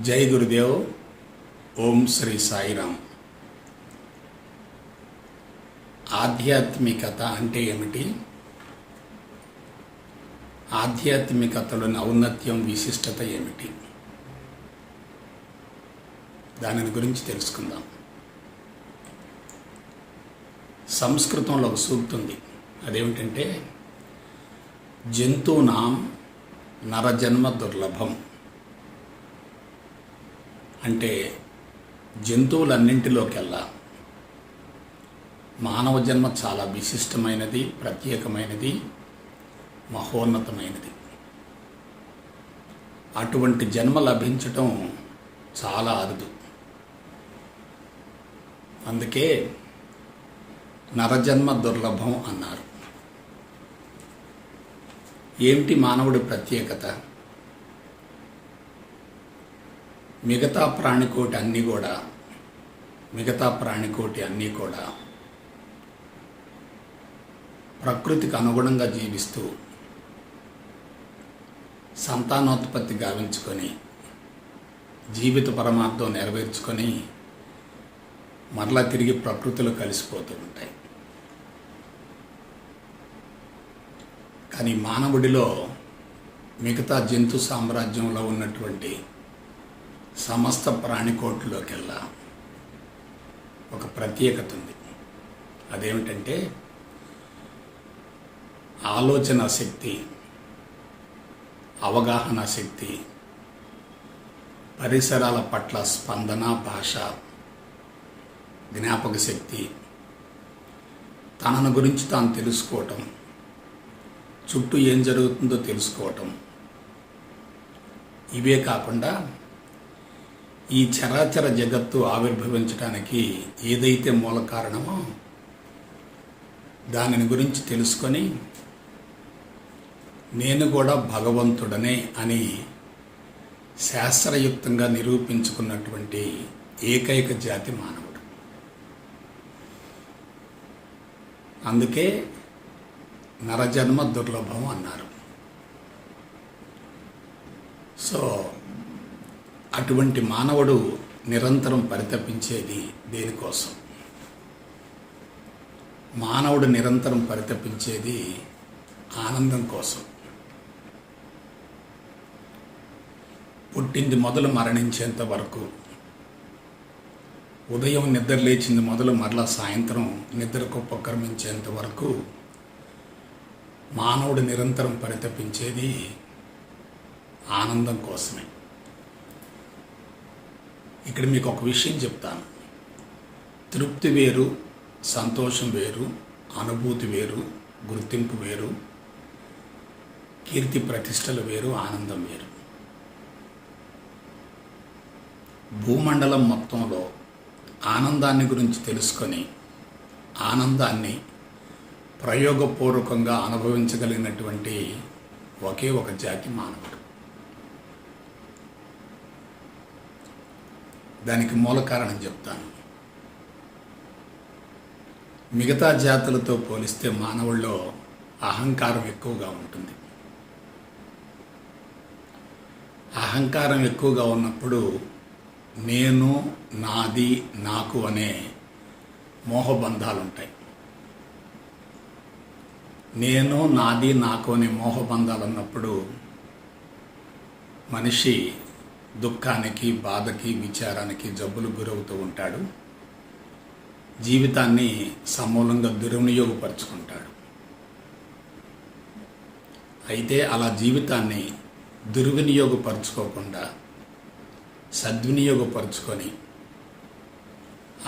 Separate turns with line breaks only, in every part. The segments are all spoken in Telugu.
జై గురుదేవ్. ఓం శ్రీ సాయిరామ్. ఆధ్యాత్మికత అంటే ఏమిటి? ఆధ్యాత్మికతలోని ఔన్నత్యం, విశిష్టత ఏమిటి? దానిని గురించి తెలుసుకుందాం. సంస్కృతంలో ఒక సూక్తి ఉంది. అదేమిటంటే, జంతూనాం నరజన్మ దుర్లభం. అంటే జంతువులన్నింటిలోకెల్లా మానవ జన్మ చాలా విశిష్టమైనది, ప్రత్యేకమైనది, మహోన్నతమైనది. అటువంటి జన్మ లభించటం చాలా అరుదు. అందుకే నరజన్మ దుర్లభం అన్నారు. ఏమిటి మానవుడి ప్రత్యేకత? మిగతా ప్రాణికోటి అన్నీ కూడా ప్రకృతికి అనుగుణంగా జీవిస్తూ సంతానోత్పత్తి గావించుకొని జీవిత పరమార్థం నెరవేర్చుకొని మరలా తిరిగి ప్రకృతిలో కలిసిపోతూ ఉంటాయి. కానీ మానవుడిలో మిగతా జంతు సామ్రాజ్యంలో ఉన్నటువంటి సమస్త ప్రాణికోట్లోకెల్లా ఒక ప్రత్యేకత ఉంది. అదేమిటంటే ఆలోచన శక్తి, అవగాహన శక్తి, పరిసరాల పట్ల స్పందన, భాష, జ్ఞాపక శక్తి, తనను గురించి తాను తెలుసుకోవటం, చుట్టూ ఏం జరుగుతుందో తెలుసుకోవటం. ఇవే కాకుండా ఈ చరాచర జగత్తు ఆవిర్భవించడానికి ఏదైతే మూల కారణమో దానిని గురించి తెలుసుకొని నేను కూడా భగవంతుడనే అని శాస్త్రయుక్తంగా నిరూపించుకున్నటువంటి ఏకైక జాతి మానవుడు. అందుకే నరజన్మ దుర్లభం అన్నారు. సో అటువంటి మానవుడు నిరంతరం పరితపించేది దేనికోసం? మానవుడు నిరంతరం పరితపించేది ఆనందం కోసం. పుట్టింది మొదలు మరణించేంత వరకు, ఉదయం నిద్ర లేచింది మొదలు మరలా సాయంత్రం నిద్రకు ఉపక్రమించేంత వరకు మానవుడు నిరంతరం పరితపించేది ఆనందం కోసమే. ఇక్కడ మీకు ఒక విషయం చెప్తాను. తృప్తి వేరు, సంతోషం వేరు, అనుభూతి వేరు, గుర్తింపు వేరు, కీర్తి ప్రతిష్టలు వేరు, ఆనందం వేరు. భూమండలం మొత్తంలో ఆనందాన్ని గురించి తెలుసుకొని ఆనందాన్ని ప్రయోగపూర్వకంగా అనుభవించగలిగినటువంటి ఒకే ఒక జాతి మానవుడు. దానికి మూల కారణం చెప్తాను. మిగతా జాతులతో పోలిస్తే మానవుల్లో అహంకారం ఎక్కువగా ఉంటుంది. అహంకారం ఎక్కువగా ఉన్నప్పుడు నేను, నాది, నాకు అనే మోహబంధాలు ఉంటాయి. నేను, నాది, నాకు అనే మోహబంధాలు ఉన్నప్పుడు మనిషి దుఃఖానికి, బాధకి, విచారానికి, జబ్బులు గురవుతూ ఉంటాడు. జీవితాన్ని సమూలంగా దుర్వినియోగపరుచుకుంటాడు. అయితే అలా జీవితాన్ని దుర్వినియోగపరుచుకోకుండా సద్వినియోగపరుచుకొని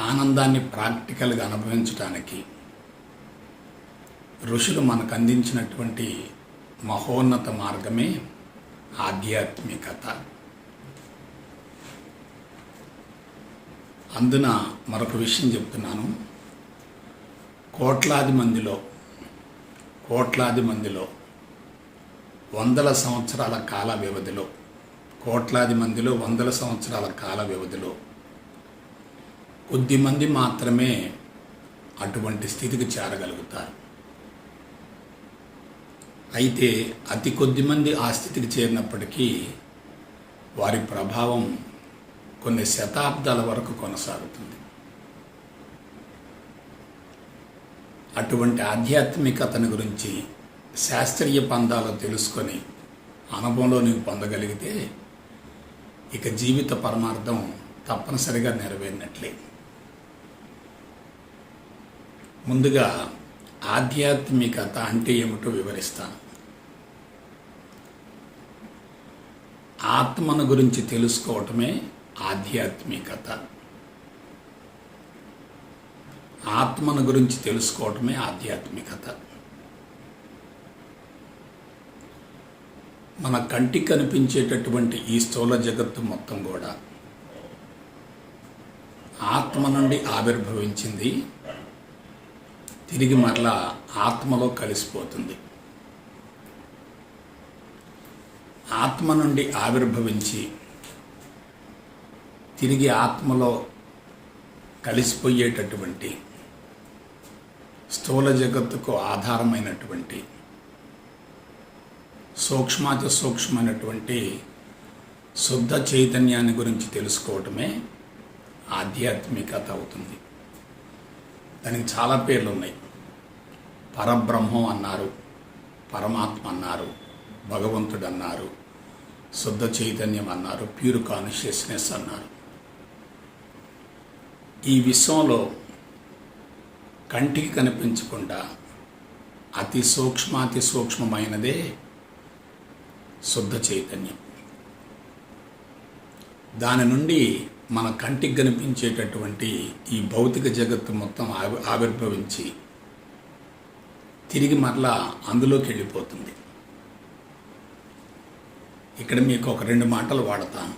ఆనందాన్ని ప్రాక్టికల్గా అనుభవించడానికి ఋషులు మనకు అందించినటువంటి మహోన్నత మార్గమే ఆధ్యాత్మికత. అందున మరొక విషయం చెప్తున్నాను. కోట్లాది మందిలో వందల సంవత్సరాల కాల వ్యవధిలో కొద్దిమంది మాత్రమే అటువంటి స్థితికి చేరగలుగుతారు. అయితే అతి కొద్దిమంది ఆ స్థితికి చేరినప్పటికీ వారి ప్రభావం కొన్ని శతాబ్దాల వరకు కొనసాగుతుంది. అటువంటి ఆధ్యాత్మికతను గురించి శాస్త్రీయ పందాలు తెలుసుకొని అనుభవంలో నీవు పొందగలిగితే ఇక జీవిత పరమార్థం తప్పనిసరిగా నెరవేరినట్లే. ముందుగా ఆధ్యాత్మికత అంటే ఏమిటో వివరిస్తాను. ఆత్మను గురించి తెలుసుకోవటమే ఆధ్యాత్మికత. ఆత్మను గురించి తెలుసుకోవటమే ఆధ్యాత్మికత. మన కంటికి కనిపించేటటువంటి ఈ స్థూల జగత్తు మొత్తం కూడా ఆత్మ నుండి ఆవిర్భవించింది, తిరిగి మరలా ఆత్మలో కలిసిపోతుంది. ఆత్మ నుండి ఆవిర్భవించి తిరిగి ఆత్మలో కలిసిపోయేటటువంటి స్థూల జగత్తుకు ఆధారమైనటువంటి సూక్ష్మాతి సూక్ష్మమైనటువంటి శుద్ధ చైతన్యాన్ని గురించి తెలుసుకోవటమే ఆధ్యాత్మికత అవుతుంది. దానికి చాలా పేర్లు ఉన్నాయి. పరబ్రహ్మం అన్నారు, పరమాత్మ అన్నారు, భగవంతుడు అన్నారు, శుద్ధ చైతన్యం అన్నారు, ప్యూర్ కాన్షియస్నెస్ అన్నారు. ఈ విశ్వంలో కంటికి కనిపించకుండా అతి సూక్ష్మాతి సూక్ష్మమైనదే శుద్ధ చైతన్యం. దాని నుండి మన కంటికి కనిపించేటటువంటి ఈ భౌతిక జగత్తు మొత్తం ఆవిర్భవించి తిరిగి మరలా అందులోకి వెళ్ళిపోతుంది. ఇక్కడ మీకు ఒక 2 మాటలు వాడతాను.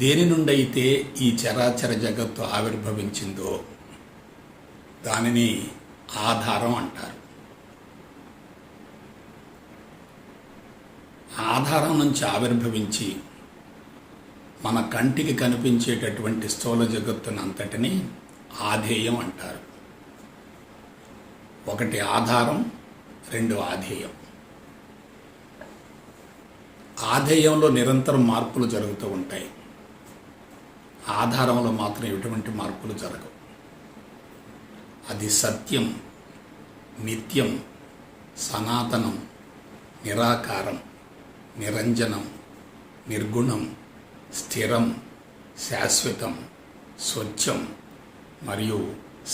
దేని నుండి అయితే ఈ చరాచర జగత్తు ఆవిర్భవించిందో దానిని ఆధారం అంటారు. ఆధారం నుంచి ఆవిర్భవించి మన కంటికి కనిపించేటటువంటి స్థూల జగత్తునంతటిని ఆధేయం అంటారు. ఒకటి ఆధారం, 2 ఆధేయం. ఆధేయంలో నిరంతరం మార్పులు జరుగుతూ ఉంటాయి. ఆధారంలో మాత్రం ఎటువంటి మార్పులు జరగవు. అది సత్యం, నిత్యం, సనాతనం, నిరాకారం, నిరంజనం, నిర్గుణం, స్థిరం, శాశ్వతం, స్వచ్ఛం మరియు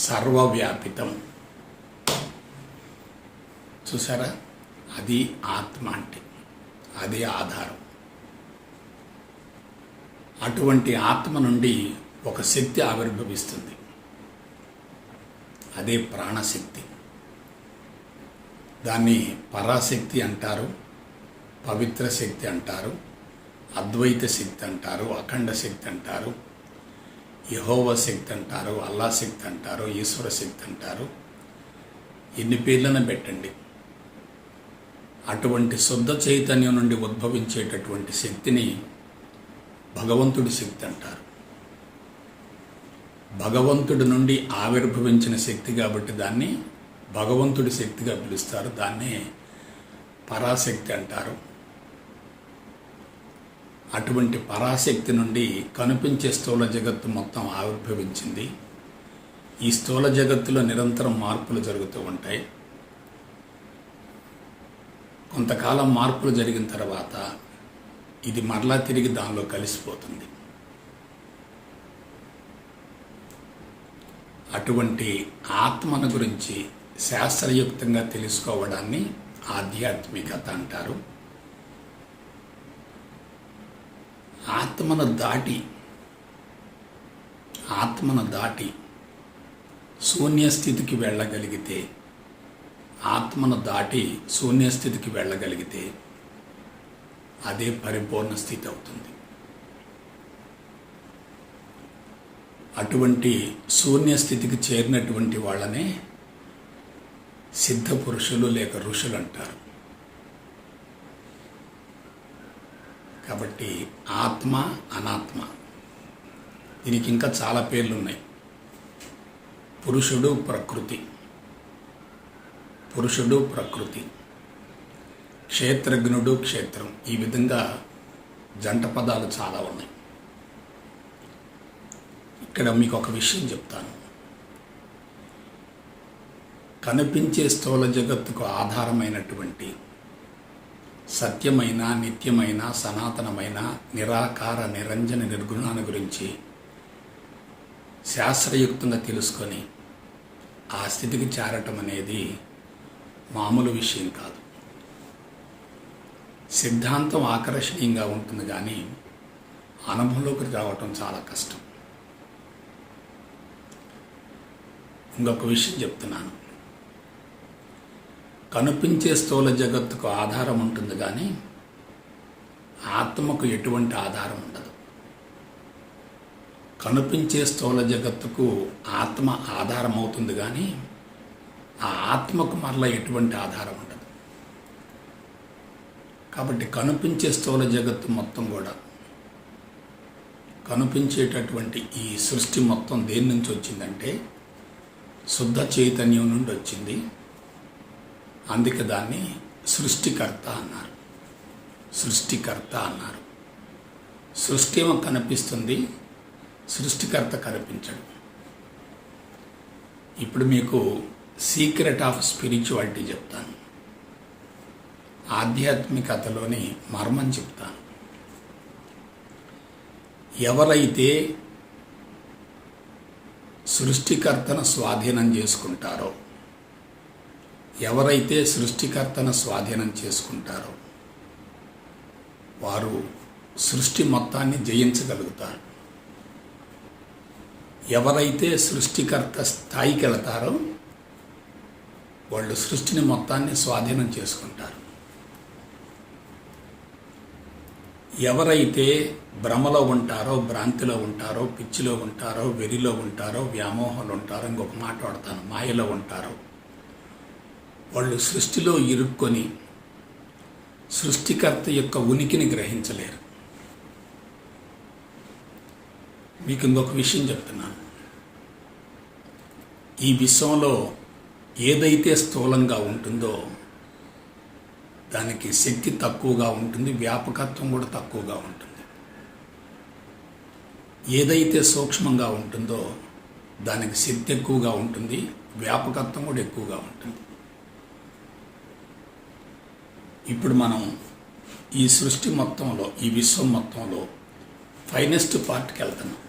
సర్వవ్యాపితం. చూసారా? అది ఆత్మ అంటే, అదే ఆధారం. అటువంటి ఆత్మ నుండి ఒక శక్తి ఆవిర్భవిస్తుంది. అదే ప్రాణశక్తి. దాన్ని పరాశక్తి అంటారు, పవిత్ర శక్తి అంటారు, అద్వైత శక్తి అంటారు, అఖండ శక్తి అంటారు, యెహోవా శక్తి అంటారు, అల్లా శక్తి అంటారు, ఈశ్వర శక్తి అంటారు. ఎన్ని పేర్లను పెట్టండి. అటువంటి శుద్ధ చైతన్యం నుండి ఉద్భవించేటటువంటి శక్తిని భగవంతుడి శక్తి అంటారు. భగవంతుడి నుండి ఆవిర్భవించిన శక్తి కాబట్టి దాన్ని భగవంతుడి శక్తిగా పిలుస్తారు. దాన్నే పరాశక్తి అంటారు. అటువంటి పరాశక్తి నుండి కనిపించే స్థూల జగత్తు మొత్తం ఆవిర్భవించింది. ఈ స్థూల జగత్తులో నిరంతరం మార్పులు జరుగుతూ ఉంటాయి. కొంతకాలం మార్పులు జరిగిన తర్వాత ఇది మరలా తిరిగి దానిలో కలిసిపోతుంది. అటువంటి ఆత్మను గురించి శాస్త్రయుక్తంగా తెలుసుకోవడాన్ని ఆధ్యాత్మికత అంటారు. ఆత్మను దాటి శూన్యస్థితికి వెళ్ళగలిగితే, ఆత్మను దాటి శూన్యస్థితికి వెళ్ళగలిగితే అదే పరిపూర్ణ స్థితి అవుతుంది. అటువంటి శూన్యస్థితికి చేరినటువంటి వాళ్ళనే సిద్ధ పురుషులు లేక ఋషులు అంటారు. కాబట్టి ఆత్మ, అనాత్మ, దీనికి ఇంకా చాలా పేర్లు ఉన్నాయి. పురుషుడు, ప్రకృతి, క్షేత్రజ్ఞుడు, క్షేత్రం. ఈ విధంగా జంట పదాలు చాలా ఉన్నాయి. ఇక్కడ మీకు ఒక విషయం చెప్తాను. కనిపించే స్థూల జగత్తుకు ఆధారమైనటువంటి సత్యమైన, నిత్యమైన, సనాతనమైన, నిరాకార, నిరంజన, నిర్గుణాన్ని గురించి శాస్త్రయుక్తంగా తెలుసుకొని ఆ స్థితికి చేరటం అనేది మామూలు విషయం కాదు. సిద్ధాంతం ఆకర్షణీయంగా ఉంటుంది, కానీ అనుభవంలోకి రావటం చాలా కష్టం. ఇంకొక విషయం చెప్తున్నాను. కనిపించే స్థూల జగత్తుకు ఆధారం ఉంటుంది, కానీ ఆత్మకు ఎటువంటి ఆధారం ఉండదు. కనిపించే స్థూల జగత్తుకు ఆత్మ ఆధారం అవుతుంది, కానీ ఆ ఆత్మకు మరలా ఎటువంటి ఆధారం ఉండదు. కాబట్టి కనిపించే స్థూల జగత్తు మొత్తం కూడా, కనిపించేటటువంటి ఈ సృష్టి మొత్తం దేని నుంచి వచ్చిందంటే శుద్ధ చైతన్యం నుండి వచ్చింది. అందుకే దాన్ని సృష్టికర్త అన్నారు. సృష్టికర్త అన్నారు. సృష్టి ఏమో కనిపిస్తుంది, సృష్టికర్త కనిపించడు. ఇప్పుడు మీకు సీక్రెట్ ఆఫ్ స్పిరిచువాలిటీ చెప్తాను. ఆధ్యాత్మికతలోని మర్మం చెప్తాను. ఎవరైతే సృష్టికర్తను స్వాధీనం చేసుకుంటారో, ఎవరైతే సృష్టికర్తను స్వాధీనం చేసుకుంటారో వారు సృష్టి మొత్తాన్ని జయించగలుగుతారు. ఎవరైతే సృష్టికర్త స్థాయికి వెళతారో వాళ్ళు సృష్టిని మొత్తాన్ని స్వాధీనం చేసుకుంటారు. ఎవరైతే భ్రమలో ఉంటారో, భ్రాంతిలో ఉంటారో, పిచ్చిలో ఉంటారో, వెరిలో ఉంటారో, వ్యామోహంలో ఉంటారో, ఇంకొక మాట వాడతాను, మాయలో ఉంటారో, వాళ్ళు సృష్టిలో ఇరుక్కొని సృష్టికర్త యొక్క ఉనికిని గ్రహించలేరు. మీకు ఇంకొక విషయం చెప్తున్నాను. ఈ విశ్వంలో ఏదైతే స్థూలంగా ఉంటుందో దానికి శక్తి తక్కువగా ఉంటుంది, వ్యాపకత్వం కూడా తక్కువగా ఉంటుంది. ఏదైతే సూక్ష్మంగా ఉంటుందో దానికి శక్తి ఎక్కువగా ఉంటుంది, వ్యాపకత్వం కూడా ఎక్కువగా ఉంటుంది. ఇప్పుడు మనం ఈ సృష్టి మొత్తంలో, ఈ విశ్వం మొత్తంలో ఫైనెస్ట్ పార్ట్కి వెళ్తున్నాం.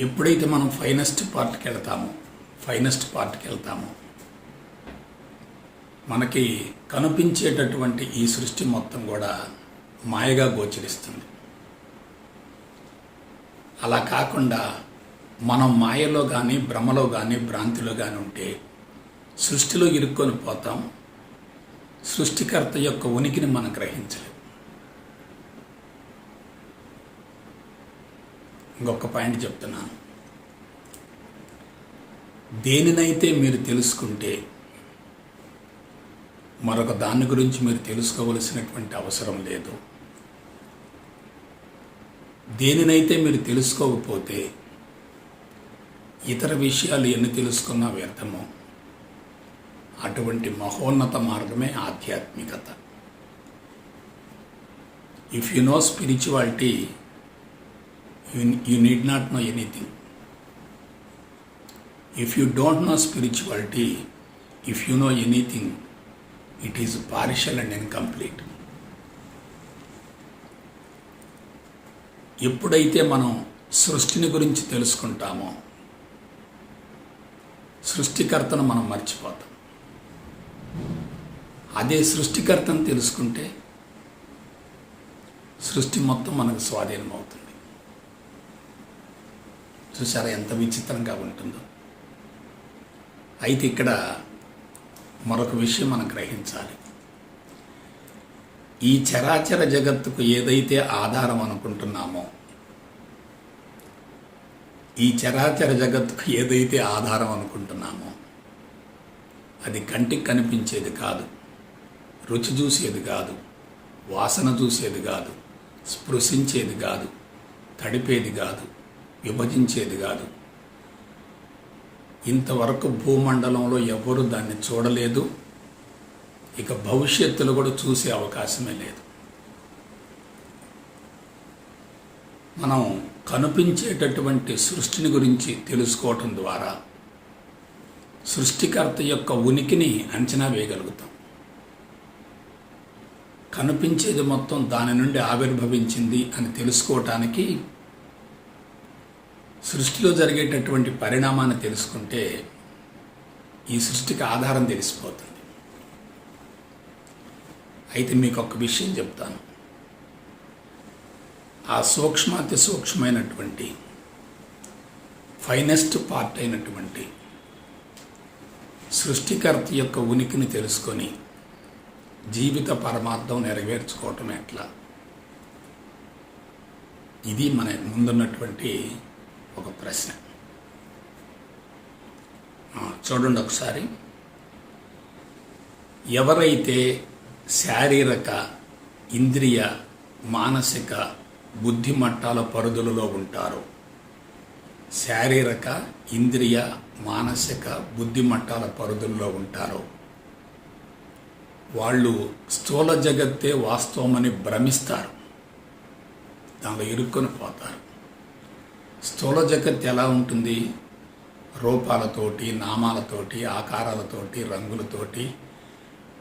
ఎప్పుడైతే మనం ఫైనెస్ట్ పార్ట్కి వెళ్తామో మనకి కనిపించేటటువంటి ఈ సృష్టి మొత్తం కూడా మాయగా గోచరిస్తుంది. అలా కాకుండా మనం మాయలో కానీ, భ్రమలో కానీ, భ్రాంతిలో కానీ ఉంటే సృష్టిలో ఇరుక్కొని పోతాం. సృష్టికర్త యొక్క ఉనికిని మనం గ్రహించలేం. ఇంకొక పాయింట్ చెప్తున్నాను. దేనినైతే మీరు తెలుసుకుంటే మరొక దాని గురించి మీరు తెలుసుకోవలసినటువంటి అవసరం లేదు. దేనినైతే మీరు తెలుసుకోకపోతే ఇతర విషయాలు ఎన్ని తెలుసుకున్నా వ్యర్థమో అటువంటి మహోన్నత మార్గమే ఆధ్యాత్మికత. If you know spirituality, you need not know anything. If you don't know spirituality, if you know anything, it is partial and incomplete. ఎప్పుడైతే మనం సృష్టిని గురించి తెలుసుకుంటామో సృష్టికర్తను మనం మర్చిపోతాం. అదే సృష్టికర్తను తెలుసుకుంటే సృష్టి మొత్తం మనకు స్వాధీనం అవుతుంది. చూసారా ఎంత విచిత్రంగా ఉంటుందో. అయితే ఇక్కడ మరొక విషయం మనం గ్రహించాలి. ఈ చరాచర జగత్తుకు ఏదైతే ఆధారం అనుకుంటున్నామో, ఈ చరాచర జగత్తుకు ఏదైతే ఆధారం అనుకుంటున్నామో అది కంటికి కనిపించేది కాదు, రుచి చూసేది కాదు, వాసన చూసేది కాదు, స్పృశించేది కాదు, తడిపేది కాదు, విభజించేది కాదు. ఇంతవరకు భూమండలంలో ఎవరు దాన్ని చూడలేదు, ఇక భవిష్యత్తులో కూడా చూసే అవకాశమే లేదు. మనం కనిపించేటటువంటి సృష్టిని గురించి తెలుసుకోవటం ద్వారా సృష్టికర్త యొక్క ఉనికిని అంచనా వేయగలుగుతాం. కనిపించేది మొత్తం దాని నుండి ఆవిర్భవించింది అని తెలుసుకోవటానికి సృష్టిలో జరిగేటటువంటి పరిణామాన్ని తెలుసుకుంటే ఈ సృష్టికి ఆధారం తెలిసిపోతుంది. అయితే మీకు ఒక విషయం చెప్తాను. ఆ సూక్ష్మాతి సూక్ష్మమైనటువంటి ఫైనెస్ట్ పార్ట్ అయినటువంటి సృష్టికర్త యొక్క ఉనికిని తెలుసుకొని జీవిత పరమార్థం నెరవేర్చుకోవటం ఎట్లా? ఇది మన ముందున్నటువంటి ఒక ప్రశ్న. చూడండి ఒకసారి. ఎవరైతే శారీరక, ఇంద్రియ, మానసిక, బుద్ధి మట్టాల పరిధులలో ఉంటారో, శారీరక, ఇంద్రియ, మానసిక, బుద్ధి మట్టాల పరిధుల్లో ఉంటారో వాళ్ళు స్థూల జగత్తే వాస్తవమని భ్రమిస్తారు, దానిలో ఇరుక్కొని పోతారు. స్థూల జగత్ ఎలా ఉంటుంది? రూపాలతోటి, నామాలతోటి, ఆకారాలతోటి, రంగులతోటి,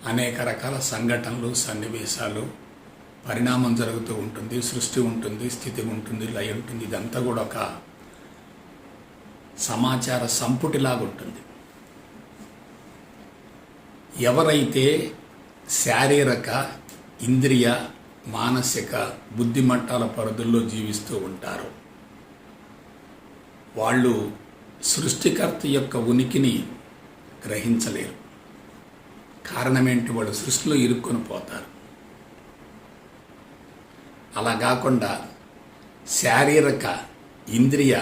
అనేక రకాల సంఘటనలు, సన్నివేశాలు, పరిణామం జరుగుతూ ఉంటుంది. సృష్టి ఉంటుంది, స్థితి ఉంటుంది, లయ ఉంటుంది. ఇదంతా కూడా ఒక సమాచార సంపుటిలాగా ఉంటుంది. ఎవరైతే శారీరక, ఇంద్రియ, మానసిక, బుద్ధి మట్టాల పరిధుల్లో జీవిస్తూ ఉంటారో వాళ్ళు సృష్టికర్త యొక్క ఉనికిని గ్రహించలేరు. కారణం ఏంటి? వాళ్ళు సృష్టిలో ఇరుక్కొని పోతారు. అలా కాకుండా శారీరక, ఇంద్రియ,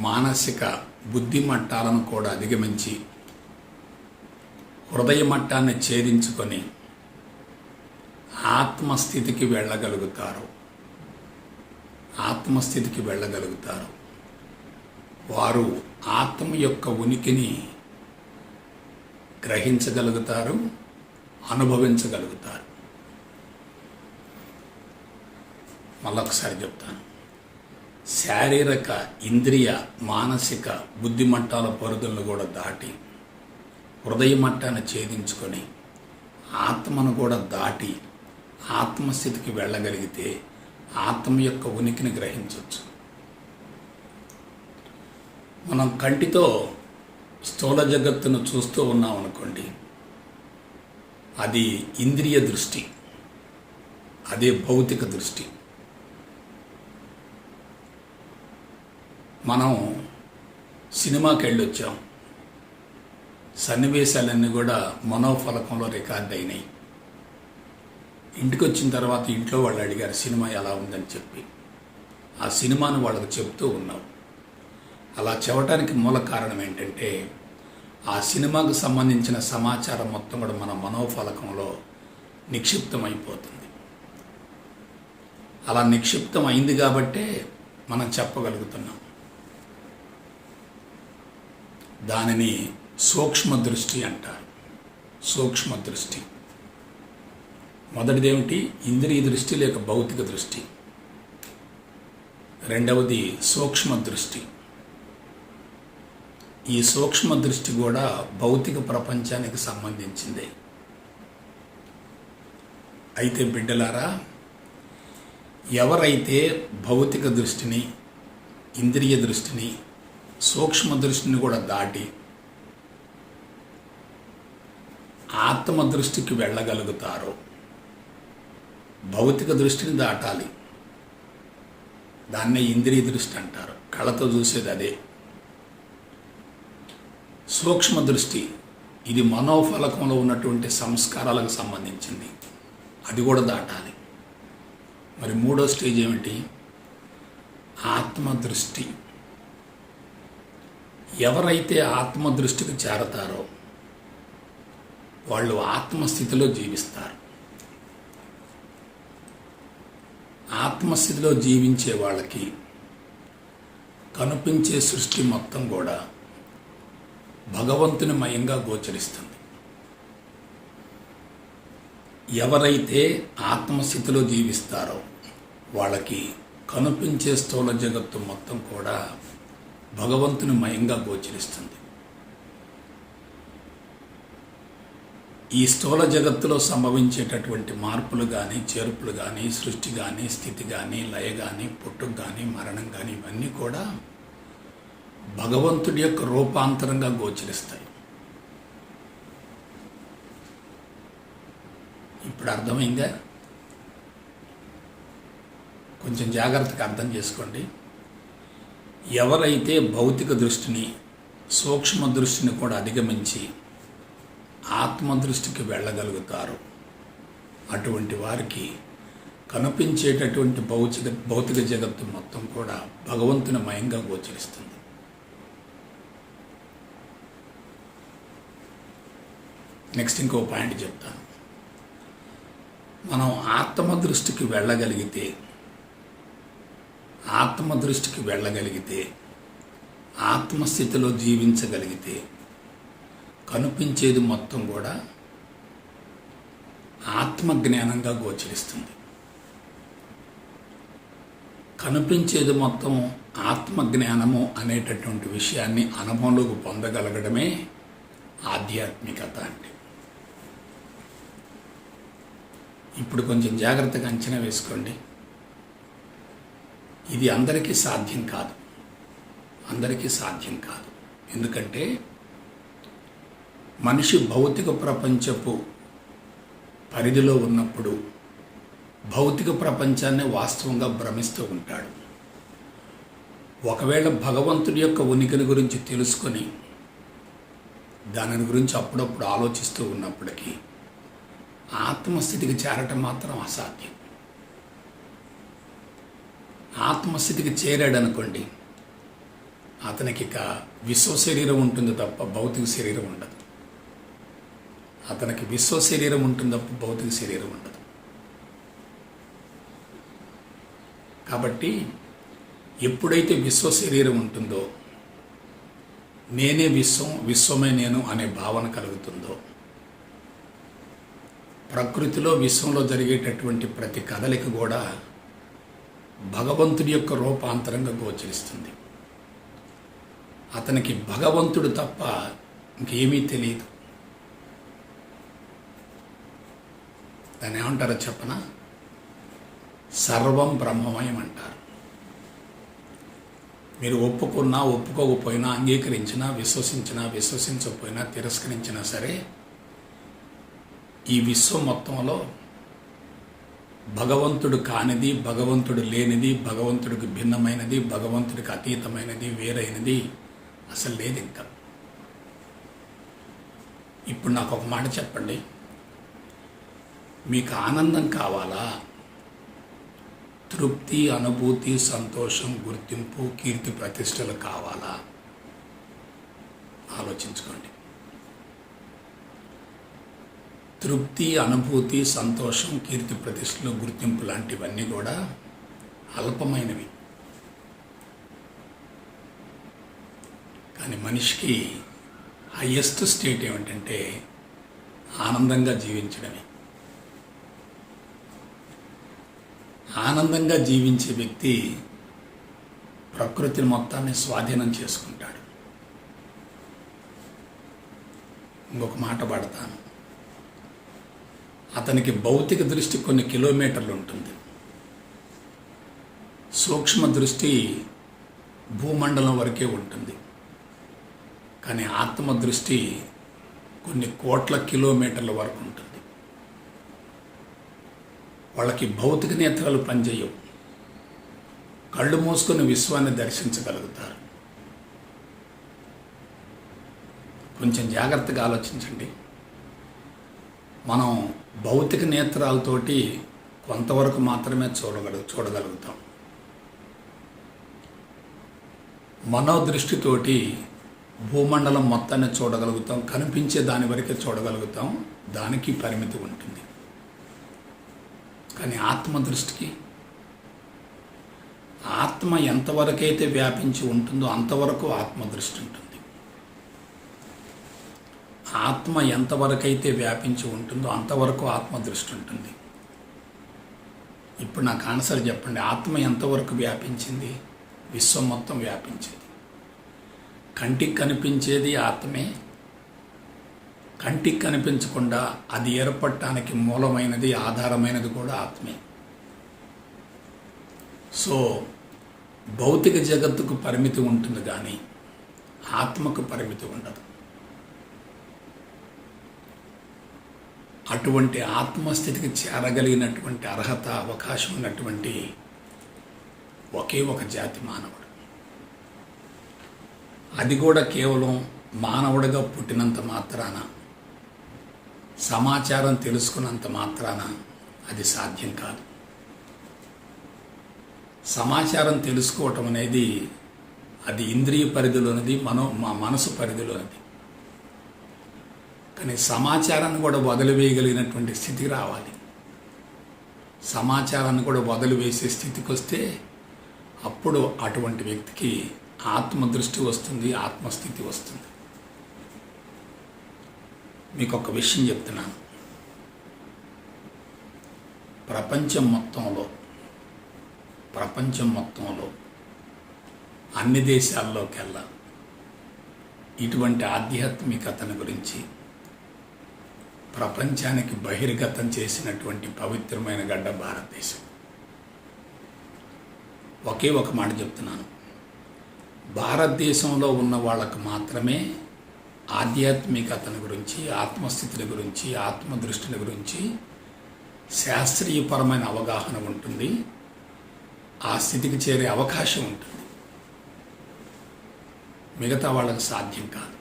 మానసిక, బుద్ధి మట్టాలను కూడా అధిగమించి హృదయ మట్టాన్ని ఛేదించుకొని ఆత్మస్థితికి వెళ్ళగలుగుతారు. ఆత్మస్థితికి వెళ్ళగలుగుతారు. వారు ఆత్మ యొక్క ఉనికిని గ్రహించగలుగుతారు, అనుభవించగలుగుతారు. మళ్ళొకసారి చెప్తాను. శారీరక, ఇంద్రియ, మానసిక, బుద్ధి మట్టాల పరిధులను కూడా దాటి హృదయ మట్టాన్ని ఛేదించుకొని ఆత్మను కూడా దాటి ఆత్మస్థితికి వెళ్ళగలిగితే ఆత్మ యొక్క ఉనికిని గ్రహించవచ్చు. మనం కంటితో స్థూల జగత్తును చూస్తూ ఉన్నాం అనుకోండి, అది ఇంద్రియ దృష్టి, అదే భౌతిక దృష్టి. మనం సినిమాకి వెళ్ళొచ్చాం, సన్నివేశాలన్నీ కూడా మనోఫలకంలో రికార్డ్ అయినాయి. ఇంటికి వచ్చిన తర్వాత ఇంట్లో వాళ్ళు అడిగారు సినిమా ఎలా ఉందని చెప్పి. ఆ సినిమాను వాళ్ళకు చెప్తూ ఉన్నాం. అలా చెప్పడానికి మూల కారణం ఏంటంటే ఆ సినిమాకు సంబంధించిన సమాచారం మొత్తం కూడా మన మనోఫలకంలో నిక్షిప్తమైపోతుంది. అలా నిక్షిప్తం అయింది కాబట్టే మనం చెప్పగలుగుతున్నాం. దానిని సూక్ష్మ దృష్టి అంటారు. సూక్ష్మ దృష్టి. మొదటిదేమిటి? ఇంద్రియ దృష్టి లేక భౌతిక దృష్టి. రెండవది సూక్ష్మ దృష్టి. ఈ సూక్ష్మ దృష్టి కూడా భౌతిక ప్రపంచానికి సంబంధించిందే. అయితే బిడ్డలారా, ఎవరైతే భౌతిక దృష్టిని, ఇంద్రియ దృష్టిని, సూక్ష్మ దృష్టిని కూడా దాటి ఆత్మ దృష్టికి వెళ్ళగలుగుతారో, భౌతిక దృష్టిని దాటాలి, దాన్నే ఇంద్రియ దృష్టి అంటారు. కళ్ళతో చూసేది అదే. సూక్ష్మ దృష్టి, ఇది మనోఫలకంలో ఉన్నటువంటి సంస్కారాలకు సంబంధించింది, అది కూడా దాటాలి. మరి మూడో స్టేజ్ ఏమిటి? ఆత్మదృష్టి. ఎవరైతే ఆత్మదృష్టికి చేరతారో వాళ్ళు ఆత్మస్థితిలో జీవిస్తారు. ఆత్మస్థితిలో జీవించే వాళ్ళకి కనిపించే సృష్టి మొత్తం కూడా భగవంతుని మయంగా గోచరిస్తుంది. ఎవరైతే ఆత్మస్థితిలో జీవిస్తారో వాళ్ళకి కనిపించే స్థూల జగత్తు మొత్తం కూడా భగవంతుని మయంగా గోచరిస్తుంది. ఈ స్థూల జగత్తులో సంభవించేటటువంటి మార్పులు కానీ, చేర్పులు కానీ, సృష్టి కానీ, స్థితి కానీ, లయ కానీ, పుట్టుక కానీ, మరణం కానీ ఇవన్నీ కూడా భగవంతుడి యొక్క రూపాంతరంగా గోచరిస్తాయి. ఇప్పుడు అర్థమైందా? కొంచెం జాగ్రత్తగా అర్థం చేసుకోండి. ఎవరైతే భౌతిక దృష్టిని, సూక్ష్మ దృష్టిని కూడా అధిగమించి ఆత్మదృష్టికి వెళ్ళగలుగుతారు, అటువంటి వారికి కనిపించేటటువంటి భౌతిక జగత్తు మొత్తం కూడా భగవంతుని మయంగా గోచరిస్తుంది. నెక్స్ట్ ఇంకో పాయింట్ చెప్తాను. మనం ఆత్మదృష్టికి వెళ్ళగలిగితే ఆత్మస్థితిలో జీవించగలిగితే కనిపించేది మొత్తం కూడా ఆత్మజ్ఞానంగా గోచరిస్తుంది. కనిపించేది మొత్తం ఆత్మజ్ఞానము అనేటటువంటి విషయాన్ని అనుభవంలోకి పొందగలగడమే ఆధ్యాత్మికత అంటే. ఇప్పుడు కొంచెం జాగ్రత్తగా అంచనా వేసుకోండి. ఇది అందరికీ సాధ్యం కాదు. ఎందుకంటే మనిషి భౌతిక ప్రపంచపు పరిధిలో ఉన్నప్పుడు భౌతిక ప్రపంచాన్ని వాస్తవంగా భ్రమిస్తూ ఉంటాడు. ఒకవేళ భగవంతుడి యొక్క ఉనికిని గురించి తెలుసుకొని దాని గురించి అప్పుడప్పుడు ఆలోచిస్తూ ఉన్నప్పటికీ ఆత్మస్థితికి చేరటం మాత్రం అసాధ్యం. ఆత్మస్థితికి చేరాడనుకోండి, అతనికి ఇక విశ్వ శరీరం ఉంటుంది తప్ప భౌతిక శరీరం ఉండదు. కాబట్టి ఎప్పుడైతే విశ్వ శరీరం ఉంటుందో, నేనే విశ్వం, విశ్వమే నేను అనే భావన కలుగుతుందో, ప్రకృతిలో విశ్వంలో జరిగేటటువంటి ప్రతి కదలిక కూడా భగవంతుడి యొక్క రూపాంతరంగా గోచరిస్తుంది. అతనికి భగవంతుడు తప్ప ఇంకేమీ తెలియదు. దాన్ని ఏమంటారో చెప్పనా? సర్వం బ్రహ్మమయం అంటారు. మీరు ఒప్పుకున్నా, ఒప్పుకోకపోయినా, అంగీకరించినా, విశ్వసించకపోయినా, తిరస్కరించినా సరే ఈ విశ్వం మొత్తంలో భగవంతుడు కానిది, భగవంతుడు లేనిది, భగవంతుడికి భిన్నమైనది, భగవంతుడికి అతీతమైనది, వేరైనది అసలు లేదు ఇంకా. ఇప్పుడు నాకు ఒక మాట చెప్పండి. మీకు ఆనందం కావాలా? తృప్తి, అనుభూతి, సంతోషం, గుర్తింపు, కీర్తి ప్రతిష్టలు కావాలా? ఆలోచించుకోండి. తృప్తి, అనుభూతి, సంతోషం, కీర్తి ప్రతిష్టలు, గుర్తింపు లాంటివన్నీ కూడా అల్పమైనవి. కానీ మనిషికి హయ్యెస్ట్ స్టేట్ ఏమిటంటే ఆనందంగా జీవించడమే. ఆనందంగా జీవించే వ్యక్తి ప్రకృతిని మొత్తాన్ని స్వాధీనం చేసుకుంటాడు. ఇంకొక మాట పడతాను. అతనికి భౌతిక దృష్టి కొన్ని కిలోమీటర్లు ఉంటుంది. సూక్ష్మ దృష్టి భూమండలం వరకే ఉంటుంది. కానీ ఆత్మదృష్టి కొన్ని కోట్ల కిలోమీటర్ల వరకు ఉంటుంది. వాళ్ళకి భౌతిక నేత్రాలు పనిచేయవు. కళ్ళు మూసుకొని విశ్వాన్ని దర్శించగలుగుతారు. కొంచెం జాగ్రత్తగా ఆలోచించండి. మనం భౌతిక నేత్రాలతోటి కొంతవరకు మాత్రమే చూడగలుగుతాం. మనోదృష్టితోటి భూమండలం మొత్తాన్ని చూడగలుగుతాం. కనిపించే దాని వరకే చూడగలుగుతాం. దానికి పరిమితి ఉంటుంది. కానీ ఆత్మదృష్టికి, ఆత్మ ఎంతవరకైతే వ్యాపించి ఉంటుందో అంతవరకు ఆత్మదృష్టి ఉంటుంది. ఆత్మ ఎంతవరకైతే వ్యాపించి ఉంటుందో అంతవరకు ఆత్మదృష్టి ఉంటుంది. ఇప్పుడు నాకు ఆన్సర్ చెప్పండి. ఆత్మ ఎంతవరకు వ్యాపించింది? విశ్వం మొత్తం వ్యాపించింది. కంటికి కనిపించేది ఆత్మే. కంటికి కనిపించకుండా అది ఏర్పడటానికి మూలమైనది, ఆధారమైనది కూడా ఆత్మే. సో భౌతిక జగత్తుకు పరిమితి ఉంటుంది కానీ ఆత్మకు పరిమితి ఉండదు. అటువంటి ఆత్మస్థితికి చేరగలిగినటువంటి అర్హత, అవకాశం ఉన్నటువంటి ఒకే ఒక జాతి మానవుడు. అది కూడా కేవలం మానవుడిగా పుట్టినంత మాత్రాన, సమాచారం తెలుసుకున్నంత మాత్రాన అది సాధ్యం కాదు. సమాచారం తెలుసుకోవటం అనేది అది ఇంద్రియ పరిధిలోనిది, మనసు పరిధిలోనిది. కానీ సమాచారాన్ని కూడా వదిలివేయగలిగినటువంటి స్థితికి రావాలి. సమాచారాన్ని కూడా వదిలివేసే స్థితికి వస్తే అప్పుడు అటువంటి వ్యక్తికి ఆత్మదృష్టి వస్తుంది, ఆత్మస్థితి వస్తుంది. మీకు ఒక విషయం చెప్తున్నాను. ప్రపంచం మొత్తంలో అన్ని దేశాల్లోకెల్లా ఇటువంటి ఆధ్యాత్మికతను గురించి ప్రపంచానికి బహిర్గతం చేసినటువంటి పవిత్రమైన గడ్డ భారతదేశం. ఒకే ఒక మాట చెప్తున్నాను. భారతదేశంలో ఉన్న వాళ్ళకు మాత్రమే ఆధ్యాత్మికతను గురించి, ఆత్మస్థితిని గురించి, ఆత్మదృష్టిని గురించి శాస్త్రీయపరమైన అవగాహన ఉంటుంది. ఆ స్థితికి చేరే అవకాశం ఉంటుంది. మిగతా వాళ్ళకు సాధ్యం కాదు.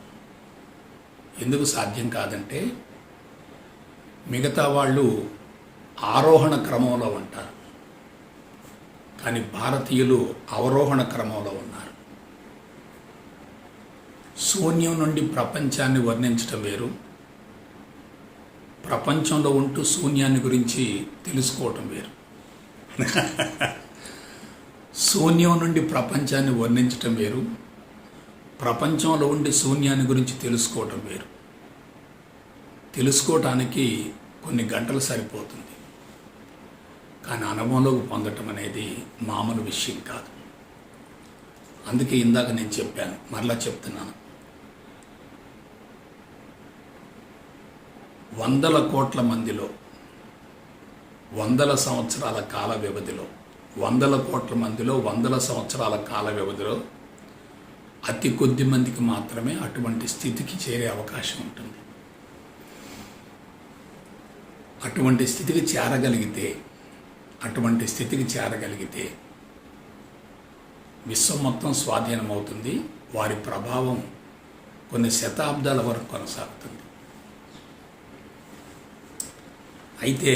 ఎందుకు సాధ్యం కాదంటే మిగతా వాళ్ళు ఆరోహణ క్రమంలో ఉంటారు, కానీ భారతీయులు అవరోహణ క్రమంలో ఉన్నారు. శూన్యం నుండి ప్రపంచాన్ని వర్ణించటం వేరు, ప్రపంచంలో ఉంటూ శూన్యాన్ని గురించి తెలుసుకోవటం వేరు. శూన్యం నుండి ప్రపంచాన్ని వర్ణించటం వేరు, ప్రపంచంలో ఉండి శూన్యాన్ని గురించి తెలుసుకోవటం వేరు. తెలుసుకోవటానికి కొన్ని గంటలు సరిపోతుంది, కానీ అనుభవంలోకి పొందటం అనేది మామూలు విషయం కాదు. అందుకే ఇందాక నేను చెప్పాను, మరలా చెప్తున్నాను. 100 కోట్ల మందిలో 100 సంవత్సరాల కాల వ్యవధిలో 100 కోట్ల మందిలో 100 సంవత్సరాల కాల వ్యవధిలో అతి కొద్ది మందికి మాత్రమే అటువంటి స్థితికి చేరే అవకాశం ఉంటుంది. అటువంటి స్థితికి చేరగలిగితే విశ్వం మొత్తం స్వాధీనమవుతుంది. వారి ప్రభావం కొన్ని శతాబ్దాల వరకు కొనసాగుతుంది. అయితే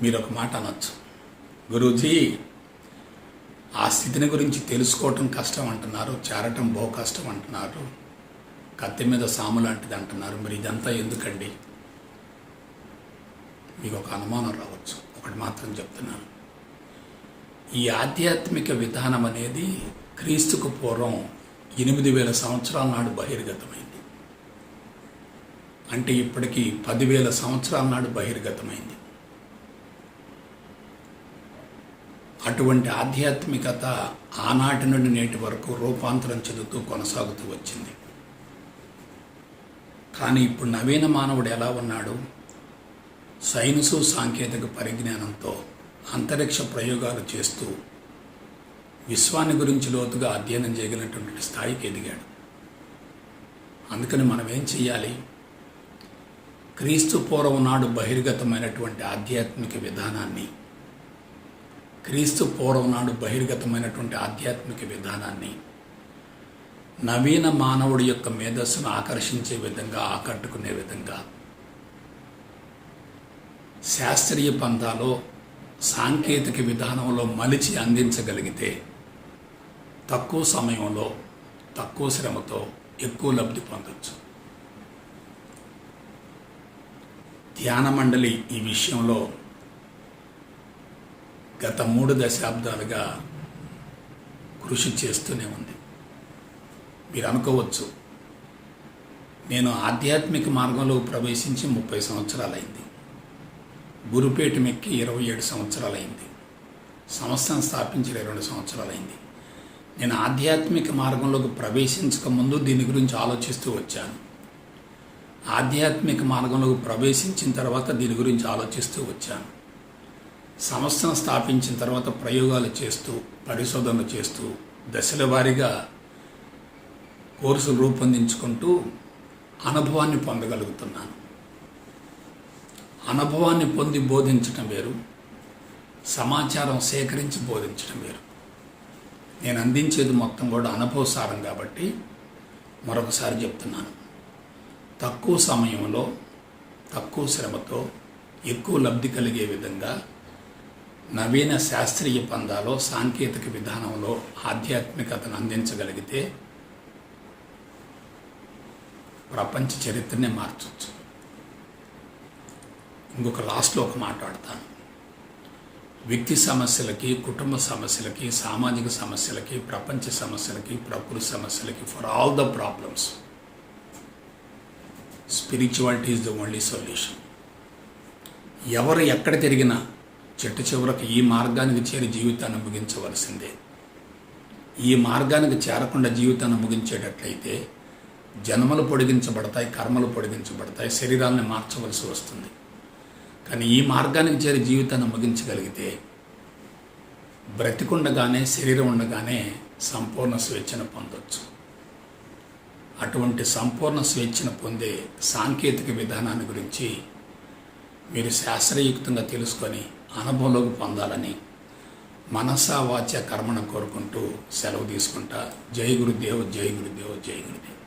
మీరు ఒక మాట అనొచ్చు, గురూజీ ఆ స్థితిని గురించి తెలుసుకోవటం కష్టం అంటున్నారు, చేరటం బహు కష్టం అంటున్నారు, కత్తి మీద సాము లాంటిది అంటున్నారు, మరి ఇదంతా ఎందుకండి? మీకు ఒక అనుమానం రావచ్చు. ఒకటి మాత్రం చెప్తున్నాను. ఈ ఆధ్యాత్మిక విధానం అనేది క్రీస్తుకు పూర్వం 8000 సంవత్సరాల నాడు బహిర్గతమైంది. అంటే ఇప్పటికీ 10,000 సంవత్సరాల నాడు బహిర్గతమైంది. అటువంటి ఆధ్యాత్మికత ఆనాటి నుండి నేటి వరకు రూపాంతరం చెందుతూ కొనసాగుతూ వచ్చింది. కానీ ఇప్పుడు నవీన మానవుడు ఎలా ఉన్నాడు? సైన్సు సాంకేతిక పరిజ్ఞానంతో అంతరిక్ష ప్రయోగాలు చేస్తూ విశ్వాన్ని గురించి లోతుగా అధ్యయనం చేయగలిగినటువంటి స్థాయికి ఎదిగాడు. అందుకని మనం ఏం చెయ్యాలి? క్రీస్తు పూర్వం నాడు బహిర్గతమైనటువంటి ఆధ్యాత్మిక విధానాన్ని, నవీన మానవుడి యొక్క మేధస్సును ఆకర్షించే విధంగా, ఆకట్టుకునే విధంగా శాస్త్రీయ పంథాలో, సాంకేతిక విధానంలో మలిచి అందించగలిగితే తక్కువ సమయంలో, తక్కువ శ్రమతో ఎక్కువ లబ్ధి పొందొచ్చు. ధ్యాన మండలి ఈ విషయంలో గత 3 దశాబ్దాలుగా కృషి చేస్తూనే ఉంది. మీరు అనుకోవచ్చు, నేను ఆధ్యాత్మిక మార్గంలో ప్రవేశించి 30 సంవత్సరాలైంది, గురుపేట మెక్కి 27 సంవత్సరాలైంది, సంస్థను స్థాపించి 22 సంవత్సరాలైంది. నేను ఆధ్యాత్మిక మార్గంలోకి ప్రవేశించక ముందు దీని గురించి ఆలోచిస్తూ వచ్చాను. ఆధ్యాత్మిక మార్గంలోకి ప్రవేశించిన తర్వాత దీని గురించి ఆలోచిస్తూ వచ్చాను. సంస్థను స్థాపించిన తర్వాత ప్రయోగాలు చేస్తూ, పరిశోధనలు చేస్తూ, దశల వారీగా కోర్సులు రూపొందించుకుంటూ అనుభవాన్ని పొందగలుగుతున్నాను. అనుభవాన్ని పొంది బోధించటం వేరు, సమాచారం సేకరించి బోధించడం వేరు. నేను అందించేది మొత్తం కూడా అనుభవసారం కాబట్టి మరొకసారి చెప్తున్నాను. తక్కువ సమయంలో, తక్కువ శ్రమతో ఎక్కువ లబ్ధి కలిగే విధంగా నవీన శాస్త్రీయ పందాలో, సాంకేతిక విధానంలో ఆధ్యాత్మికతను అందించగలిగితే ప్రపంచ చరిత్రనే మార్చవచ్చు. ఇంకొక లాస్ట్లో ఒక మాట్లాడతాను. వ్యక్తి సమస్యలకి, కుటుంబ సమస్యలకి, సామాజిక సమస్యలకి, ప్రపంచ సమస్యలకి, ప్రకృతి సమస్యలకి, for all the problems spirituality is the only solution. ఎవరు ఎక్కడ తిరిగినా చెట్టు చివరకు ఈ మార్గానికి చేరి జీవితాన్ని ముగించవలసిందే. ఈ మార్గానికి చేరకుండా జీవితాన్ని ముగించేటట్లయితే జన్మలు పొడిగించబడతాయి, కర్మలు పొడిగించబడతాయి, శరీరాన్ని మార్చవలసి వస్తుంది. కానీ ఈ మార్గానికి చేరి జీవితాన్ని ముగించగలిగితే బ్రతికుండగానే, శరీరం ఉండగానే సంపూర్ణ స్వేచ్ఛను పొందొచ్చు. అటువంటి సంపూర్ణ స్వేచ్ఛను పొందే సాంకేతిక విధానాన్ని గురించి మీరు శాస్త్రయుక్తంగా తెలుసుకొని అనుభవంలోకి పొందాలని మనసా వాచ కర్మను కోరుకుంటూ సెలవు తీసుకుంటా. జై గురుదేవ్, జై గురుదేవ్, జై గురుదేవ్.